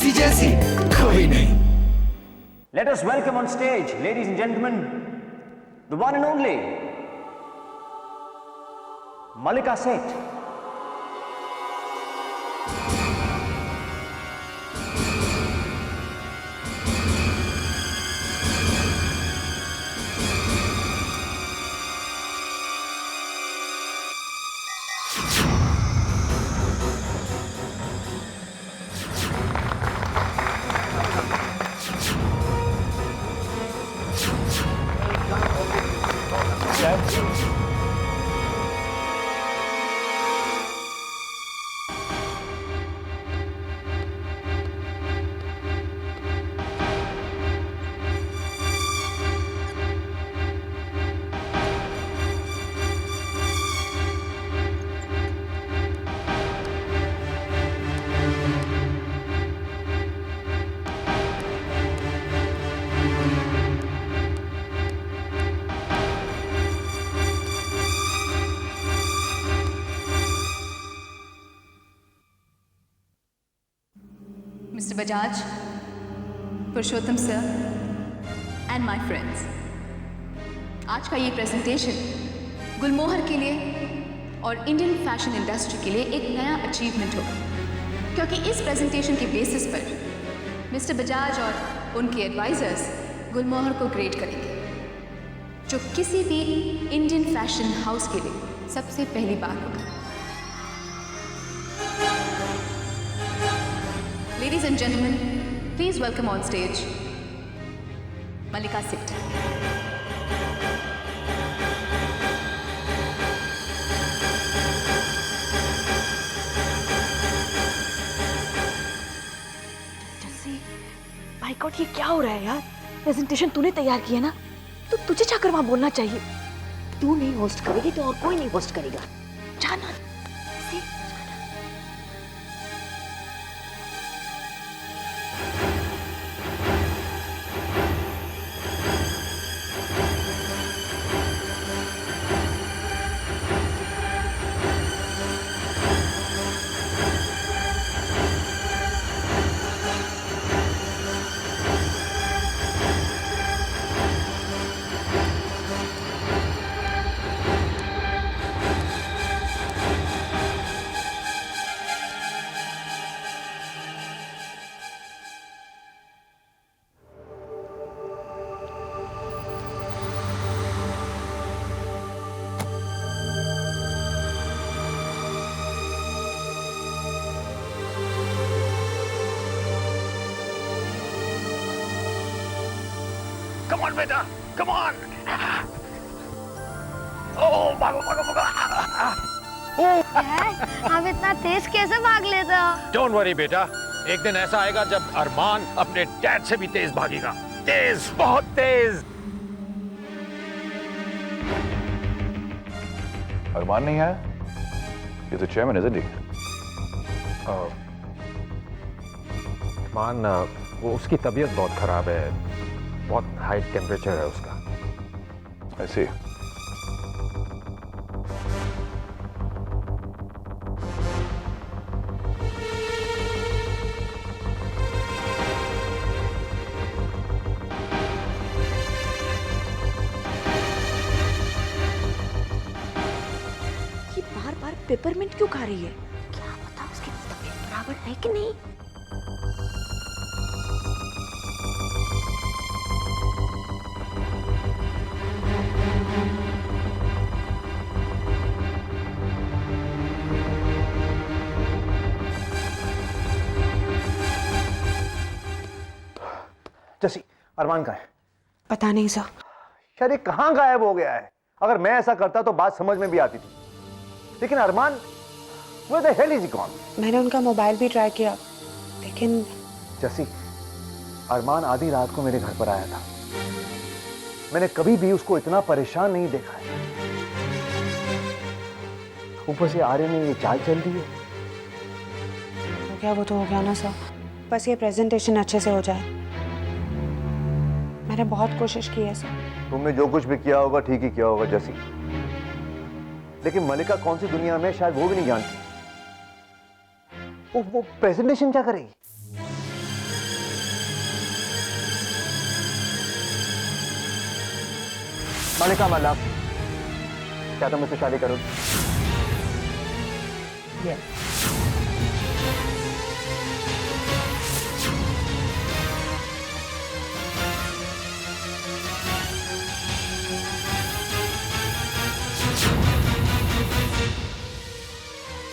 किसी जैसी कोई नहीं। Let us welcome on stage, ladies and gentlemen, the one and only Mallika Seth. Mr. Bajaj, Purushottam sir and my friends, आज का ये प्रेजेंटेशन गुलमोहर के लिए और इंडियन फैशन इंडस्ट्री के लिए एक नया अचीवमेंट होगा, क्योंकि इस प्रेजेंटेशन के बेसिस पर मिस्टर बजाज और उनके एडवाइजर्स गुलमोहर को ग्रेड करेंगे, जो किसी भी इंडियन फैशन हाउस के लिए सबसे पहली बार होगा। Ladies and gentlemen, please welcome on stage Mallika Seth. जैसे माय गॉड, ये क्या हो रहा है यार? प्रेजेंटेशन तूने तैयार किया ना, तो तुझे जाकर वहां बोलना चाहिए। तू नहीं होस्ट करेगी तो और कोई नहीं होस्ट करेगा। जाना Come on, beta. Come on. Oh, भागो भागो भागो। आप इतना तेज कैसे भाग लेते हो? Don't worry बेटा, एक दिन ऐसा आएगा जब अरमान अपने डैड से भी तेज भागेगा। तेज, बहुत तेज। अरमान नहीं आया? ये तो चेयरमैन है जी। अरमान, वो उसकी तबीयत बहुत खराब है, बहुत हाई टेम्परेचर है उसका। ऐसे ये बार-बार पेपरमिंट क्यों खा रही है? क्या पता उसकी तबीयत बराबर है कि नहीं। जसी, अरमान कहाँ है? पता नहीं सर। शायद ये कहाँ गायब हो गया है। अगर मैं ऐसा करता तो बात समझ में भी आती थी, लेकिन अरमान, where the hell is he gone? मैंने उनका मोबाइल भी ट्राई किया, लेकिन जसी, अरमान आधी रात को मेरे घर पर आया था। मैंने कभी भी उसको इतना परेशान नहीं देखा है। ऊपर से आर्य ने ये चाल चल दी है। हो गया वो तो हो गया ना सर, बस ये प्रेजेंटेशन अच्छे से हो जाए। मैंने बहुत कोशिश की है सर। तुमने जो कुछ भी किया होगा ठीक ही किया होगा जसी, लेकिन मल्लिका कौन सी दुनिया में, शायद वो भी नहीं जानती। वो प्रेजेंटेशन क्या करेगी? मालिका माला, क्या तुम मुझसे शादी करोगी?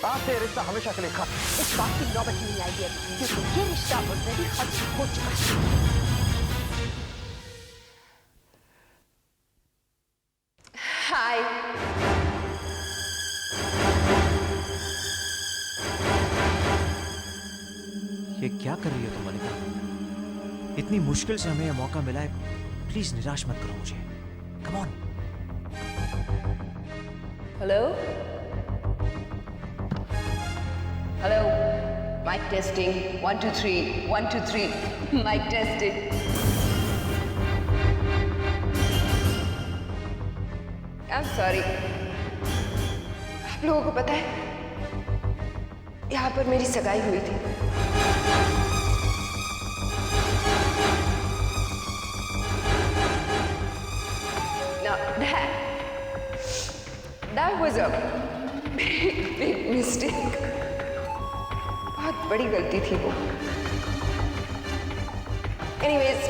आपसे ये रिश्ता हमेशा के लिए खत्म। इस बात की नौबत नहीं आएगी अरमान, क्योंकि ये रिश्ता ऑलरेडी खत्म हो चुका है। हाय। ये क्या कर रही हो तुम मलिका? इतनी मुश्किल से हमें यह मौका मिला है, प्लीज निराश मत करो मुझे। Come on. Hello hello, mic testing 1 2 3 1 2 3 mic testing. I am sorry. आप लोगों को पता है यहाँ पर मेरी सगाई हुई थी। Now that was a big mistake. बहुत बड़ी गलती थी वो। Anyways,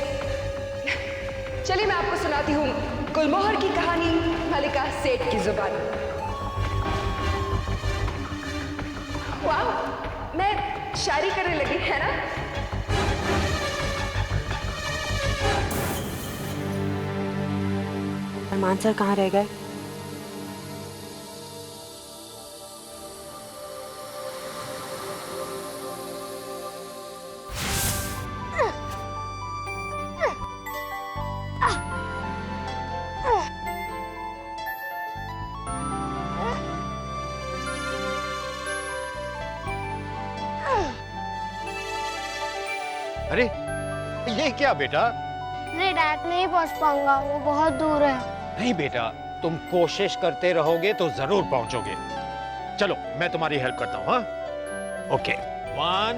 चलिए मैं आपको सुनाती हूँ गुलमोहर की कहानी मलिका सेठ की जुबान। वाह, मैं शायरी करने लगी, है ना? अरमान सर कहाँ रह गए? अरे ये क्या बेटा? नहीं डैड, नहीं पहुंच पाऊंगा, वो बहुत दूर है। नहीं बेटा, तुम कोशिश करते रहोगे तो जरूर पहुंचोगे। चलो मैं तुम्हारी हेल्प करता हूँ। हाँ ओके, 1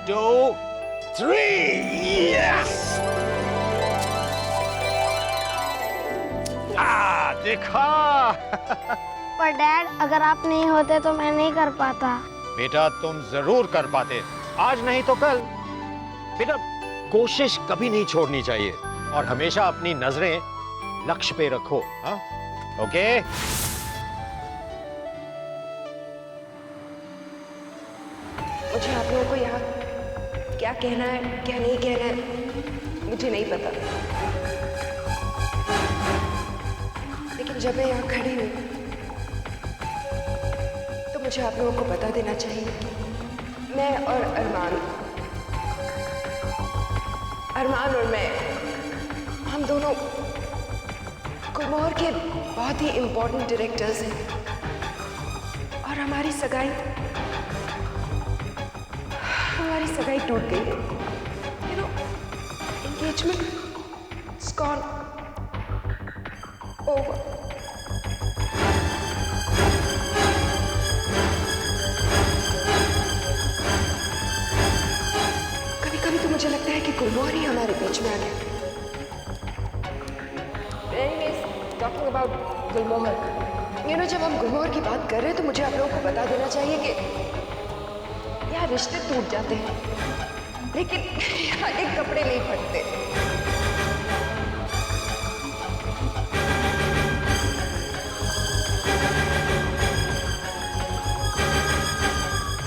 2 3 यस। देखा। पर डैड, अगर आप नहीं होते तो मैं नहीं कर पाता। बेटा तुम जरूर कर पाते, आज नहीं तो कल। बेटा कोशिश कभी नहीं छोड़नी चाहिए और हमेशा अपनी नजरें लक्ष्य पे रखो। हाँ ओके। मुझे आप लोगों को यहाँ क्या कहना है क्या नहीं कहना है मुझे नहीं पता, लेकिन जब मैं यहाँ खड़ी हूँ तो मुझे आप लोगों को बता देना चाहिए कि मैं और अरमान और मैं, हम दोनों गुलमोहर के बहुत ही इम्पोर्टेंट डायरेक्टर्स हैं और हमारी सगाई टूट गई है। You know, engagement it's gone over. कभी कभी तो मुझे लगता है कि गुलमोहर ही हमारे बीच में आ गया। Talking about Gulmohar, you know, जब हम गुलमोहर की बात कर रहे हैं तो मुझे आप लोगों को बता देना चाहिए कि यहाँ रिश्ते टूट जाते हैं लेकिन यहाँ एक कपड़े नहीं फटते।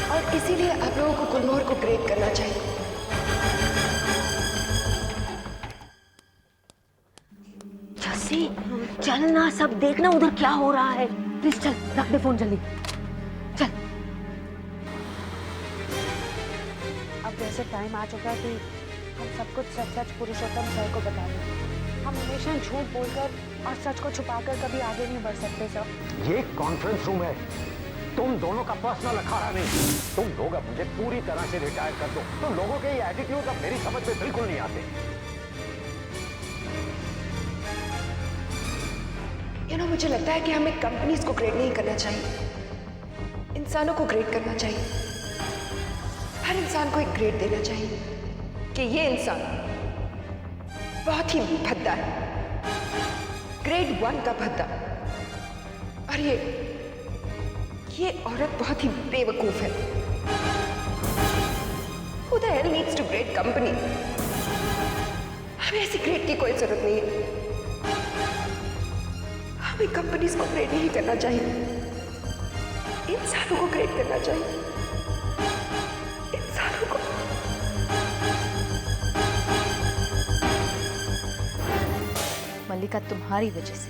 और इसीलिए आप लोगों को गुलमोहर को ग्रेट करना चाहिए। जस्सी, चल ना, सब देखना उधर क्या हो रहा है। प्लीज चल, रख दे फोन जल्दी, चल। अब वैसे टाइम आ चुका है कि हम सब कुछ सच पुरुषोत्तम सर को बता दें। हम हमेशा झूठ बोलकर और सच को छुपाकर कभी आगे नहीं बढ़ सकते सर। ये कॉन्फ्रेंस रूम है, तुम दोनों का पर्सनल अखाड़ा नहीं। तुम लोग अब मुझे पूरी तरह से रिटायर कर दो। तुम लोगों के ये एटीट्यूड अब मेरी समझ में बिल्कुल नहीं आते। यू नो, मुझे लगता है कि हमें कंपनीज को ग्रेड नहीं करना चाहिए, इंसानों को ग्रेड करना चाहिए। हर इंसान को एक ग्रेड देना चाहिए कि ये इंसान बहुत ही भद्दा है, ग्रेड 1 का भद्दा। और ये औरत बहुत ही बेवकूफ है। Who the hell needs to grade company? हमें ऐसी ग्रेड की कोई जरूरत नहीं है। हमें कंपनीज को ग्रेड नहीं करना चाहिए, इंसानों को ग्रेड करना चाहिए। इंसानों को। मल्लिका, तुम्हारी वजह से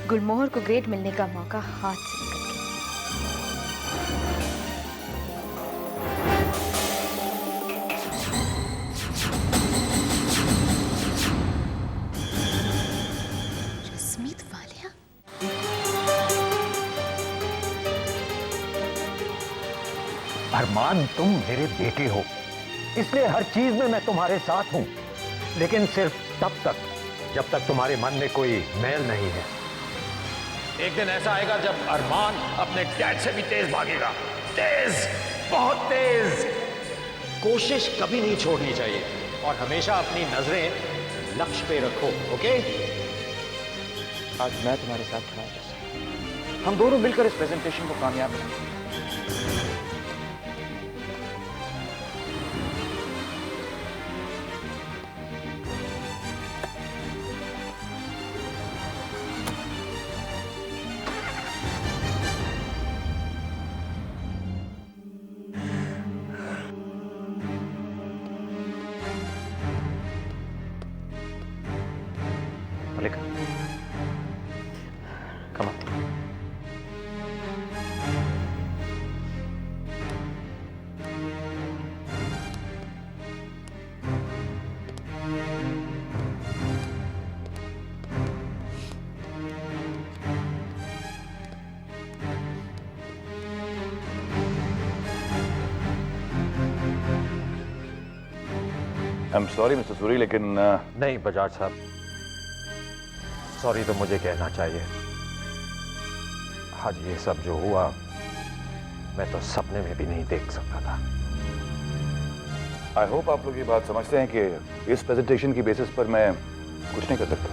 गुलमोहर को ग्रेड मिलने का मौका हाथ से निकल गया। जसमीत वालिया? अरमान, तुम मेरे बेटे हो, इसलिए हर चीज में मैं तुम्हारे साथ हूं, लेकिन सिर्फ तब तक जब तक तुम्हारे मन में कोई मैल नहीं है। एक दिन ऐसा आएगा जब अरमान अपने डैड से भी तेज भागेगा, तेज, बहुत तेज। कोशिश कभी नहीं छोड़नी चाहिए और हमेशा अपनी नजरें लक्ष्य पे रखो, ओके? आज मैं तुम्हारे साथ खड़ा हूं जैसे। हम दोनों मिलकर इस प्रेजेंटेशन को कामयाब बनाएंगे। मल्लिका, come on. I'm sorry, Mr. Suri, लेकिन नहीं बजाज साहब, सॉरी तो मुझे कहना चाहिए। आज ये सब जो हुआ मैं तो सपने में भी नहीं देख सकता था। आई होप आप लोग ये बात समझते हैं कि इस प्रेजेंटेशन की बेसिस पर मैं कुछ नहीं कर सकता।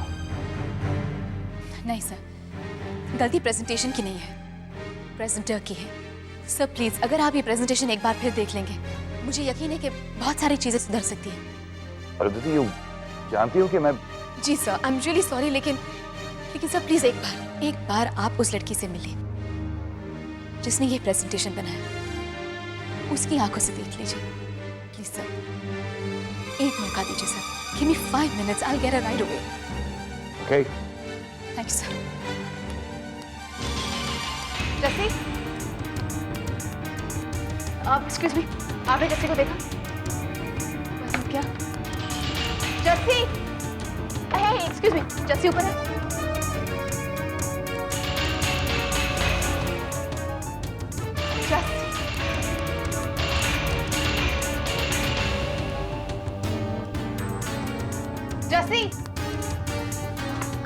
नहीं सर, गलती प्रेजेंटेशन की नहीं है, प्रेजेंटर की है। सर प्लीज, अगर आप ये प्रेजेंटेशन एक बार फिर देख लेंगे, मुझे यकीन है कि बहुत सारी चीजें सुधर सकती हैं। और दीदी, ये जानती हो कि मैं जी sir, I am really sorry, लेकिन सर प्लीज एक बार आप उस लड़की से मिलिए जिसने ये प्रेजेंटेशन बनाया। उसकी आंखों से देख लीजिए प्लीज सर। एक मौका दीजिए sir, give me 5 minutes, I'll get her right away. Okay? Thank you sir. Jassi, excuse me, आपने जस्सी को देखा? क्या? जस्सी, एक्सक्यूज मी, जस्सी ऊपर है? जस्सी,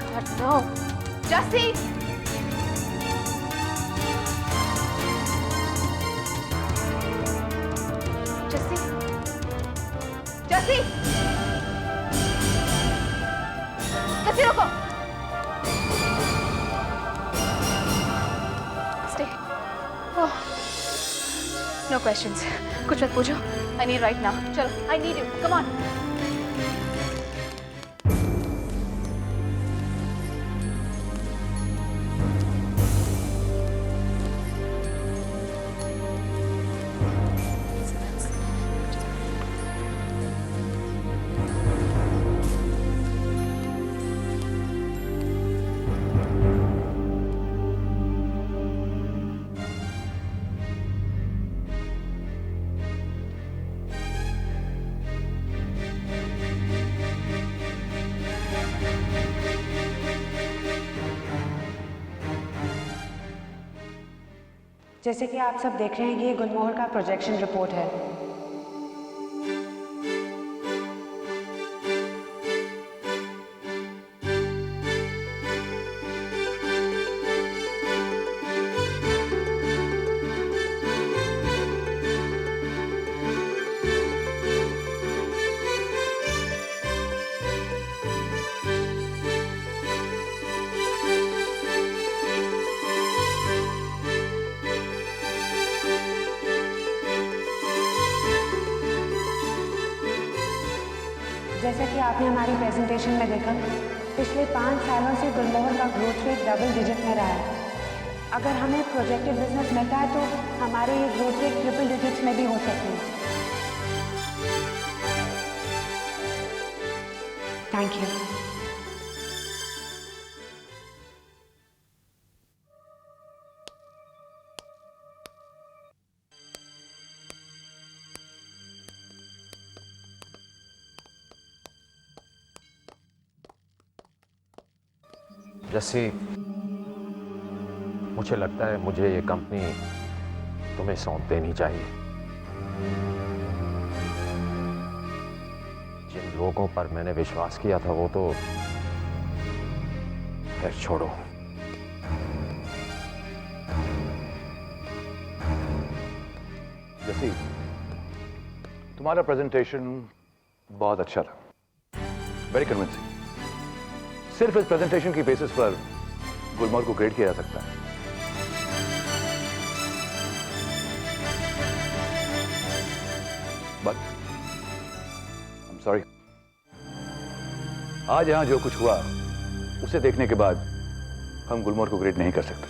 God no, जस्सी, जस्सी, जस्सी, जस्सी रुको। Stay. Oh. No questions. कुछ मत पूछो. I need right now. चलो, I need you. Come on. जैसे कि आप सब देख रहे हैं, ये गुलमोहर का प्रोजेक्शन रिपोर्ट है। जैसा कि आपने हमारी प्रेजेंटेशन में देखा, पिछले 5 सालों से गुलमोहर का ग्रोथ रेट डबल डिजिट में रहा है। अगर हमें प्रोजेक्टेड बिजनेस मिलता है तो हमारे ये ग्रोथ रेट ट्रिपल डिजिट्स में भी हो सकते हैं। Thank you. जैसे मुझे लगता है मुझे ये कंपनी तुम्हें सौंप देनी चाहिए। जिन लोगों पर मैंने विश्वास किया था वो तो खैर छोड़ो। जैसी तुम्हारा प्रेजेंटेशन बहुत अच्छा था, वेरी कन्विंसिंग। सिर्फ इस प्रेजेंटेशन की बेसिस पर गुलमोहर को ग्रेड किया जा सकता है। बट आई एम सॉरी, आज यहां जो कुछ हुआ उसे देखने के बाद हम गुलमोहर को ग्रेड नहीं कर सकते।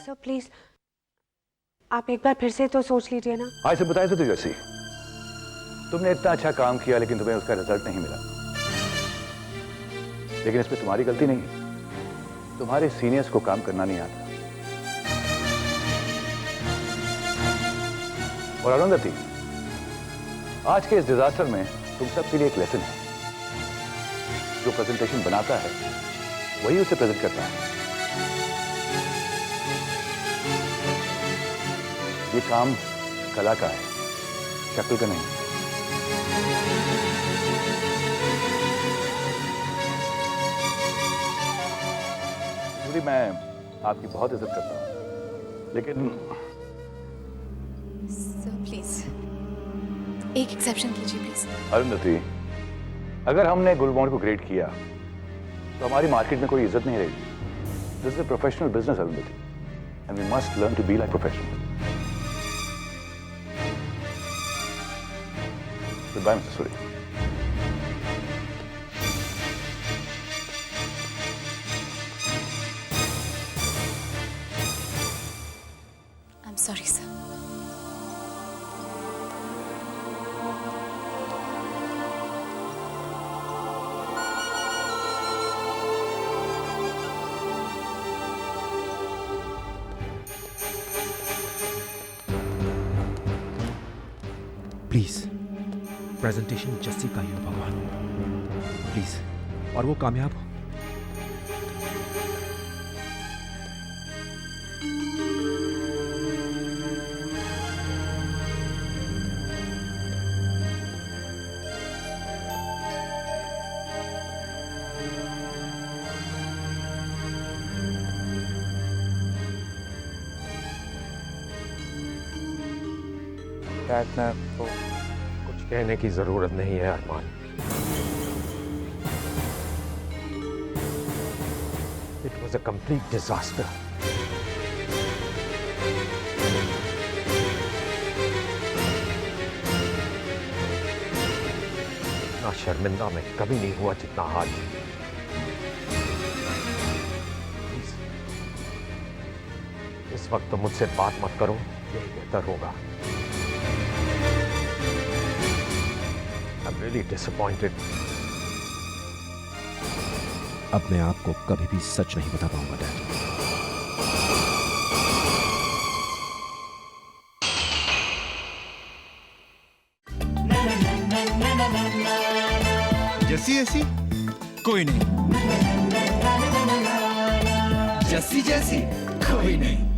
सर प्लीज आप एक बार फिर से तो सोच लीजिए ना। आज से बताया तो जैसी तुमने इतना अच्छा काम किया लेकिन तुम्हें उसका रिजल्ट नहीं मिला, लेकिन इसमें तुम्हारी गलती नहीं है। तुम्हारे सीनियर्स को काम करना नहीं आता। और अरुंधति, आज के इस डिजास्टर में तुम सबके लिए एक लेसन है। जो प्रेजेंटेशन बनाता है वही उसे प्रेजेंट करता है। ये काम कला का है, शक्ल का नहीं। मैं आपकी बहुत इज्जत करता हूं, लेकिन सर प्लीज एक एक्सेप्शन कीजिए प्लीज। अरुंधति, अगर हमने गुलमोहर को ग्रेड किया तो हमारी मार्केट में कोई इज्जत नहीं रहेगी। This is a professional business Arundhati, and we must learn to be like professional. Good bye mister Suri. Sorry, sir. Please presentation Jassi का ही हो भगवान, प्लीज, और वो कामयाब हो। तो कुछ कहने की जरूरत नहीं है Arman. It was a complete disaster. इतना शर्मिंदा मैं कभी नहीं हुआ जितना आज। प्लीज इस वक्त तो मुझसे बात मत करो, यही बेहतर होगा। I'm really disappointed. अब मैं आपको कभी भी सच नहीं बता पाऊंगा डैड। जैसी ऐसी कोई नहीं, जैसी जैसी कोई नहीं।